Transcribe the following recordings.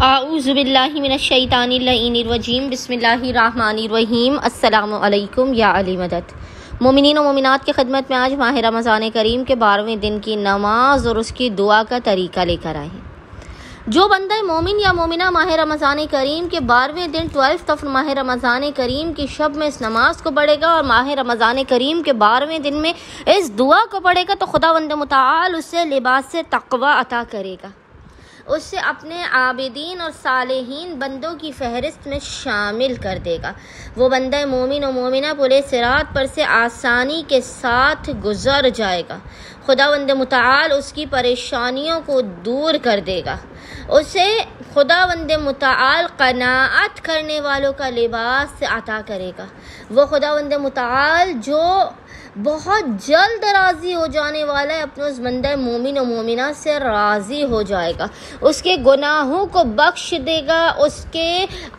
اعوذ باللہ من الشیطان اللعین الرجیم بسم اللہ الرحمن الرحیم السلام علیکم یا علی مدد۔ مومنین و مومنات کی خدمت میں آج ماہ رمضان کریم کے 12ویں دن کی نماز اور اس کی دعا کا طریقہ لے کر آئے ہیں۔ جو بندہ مومن یا مومنہ ماہ رمضان کریم کے 12ویں دن 12 ماہ رمضان کریم کی شب میں اس نماز کو پڑھے گا اور ماہ رمضان کریم کے 12ویں دن میں اس دعا کو پڑھے گا تو خداوند متعال اسے لباس تقوی عطا کرے گا، اس سے اپنے عابدین اور صالحین بندوں کی فہرست میں شامل کر دے گا۔ وہ بندہ مومن و مومنہ پورے صراط پر سے آسانی کے ساتھ گزر جائے گا۔ خداوند متعال اس کی پریشانیوں کو دور کر دے گا، اسے خداوند متعال قناعت کرنے والوں کا لباس عطا کرے گا۔ وہ خداوند متعال جو بہت جلد راضی ہو جانے والا ہے، اپنے اس بندہ مومن و مومنہ سے راضی ہو جائے گا، اس کے گناہوں کو بخش دے گا، اس کے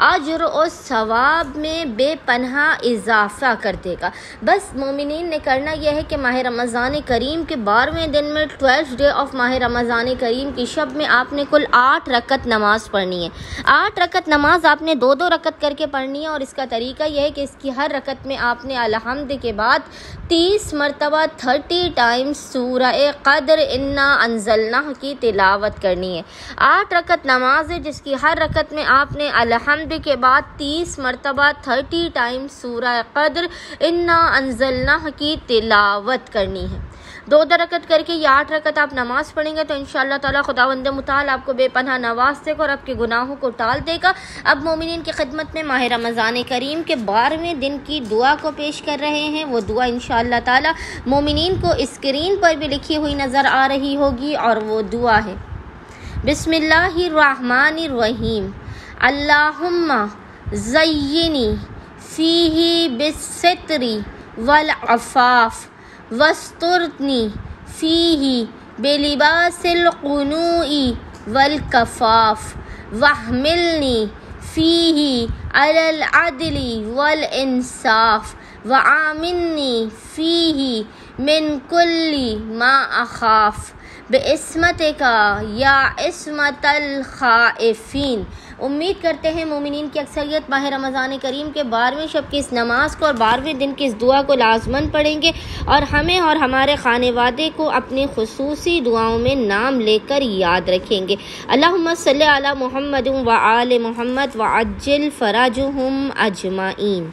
اجر و ثواب میں بے پناہ اضافہ کر دے گا۔ بس مومنین نے کرنا یہ ہے کہ ماہ رمضان کریم کے 12ویں دن میں 12 ڈے آف ماہ رمضان کریم کی شب میں آپ نے کل 8 رکعت نماز پڑھنی ہے۔ 8 رکعت نماز آپ نے 2 رکعت کر کے پڑھنی ہے، اور اس کا طریقہ یہ ہے کہ اس کی ہر رکعت میں آپ نے الحمد کے بعد 30 مرتبہ 30 ٹائمز سورہ قدر انا انزلنہ کی تلاوت کرنی ہے۔ 8 رکعت نماز ہے جس کی ہر رکعت میں آپ نے الحمد کے بعد 30 مرتبہ 30 ٹائمز سورہ قدر انا انزلنہ کی تلاوت کرنی ہے۔ 2 رکعت کر کے یہ 8 رکعت آپ نماز پڑھیں گے تو انشاءاللہ تعالیٰ خداوند متعال آپ کو بے پناہ نواز دے گا اور آپ کے گناہوں کو ٹال دے گا۔ اب مومنین کی خدمت میں ماہ رمضان کریم کے 12ویں دن کی دعا کو پیش کر رہے ہیں۔ وہ دعا انشاءاللہ تعالیٰ مومنین کو اسکرین پر بھی لکھی ہوئی نظر آ رہی ہوگی، اور وہ دعا ہے: بسم اللہ الرحمن الرحیم، اللہم زینی فیہ بالستر والعفاف واسترنی فیہ بلباس القنوع والکفاف واحملنی فیہ علی العدل والانصاف وعاملنی فیہ من کل ما اخاف بعصمتک یا عصمت الخائفین۔ امید کرتے ہیں مومنین کی اکثریت ماہ رمضان کریم کے 12ویں شب کی اس نماز کو اور 12ویں دن کی اس دعا کو لازماً پڑھیں گے، اور ہمیں اور ہمارے خانے وادے کو اپنی خصوصی دعاؤں میں نام لے کر یاد رکھیں گے۔ اللہم صلی علی محمد وآل محمد وعجل فرجہم اجمعین۔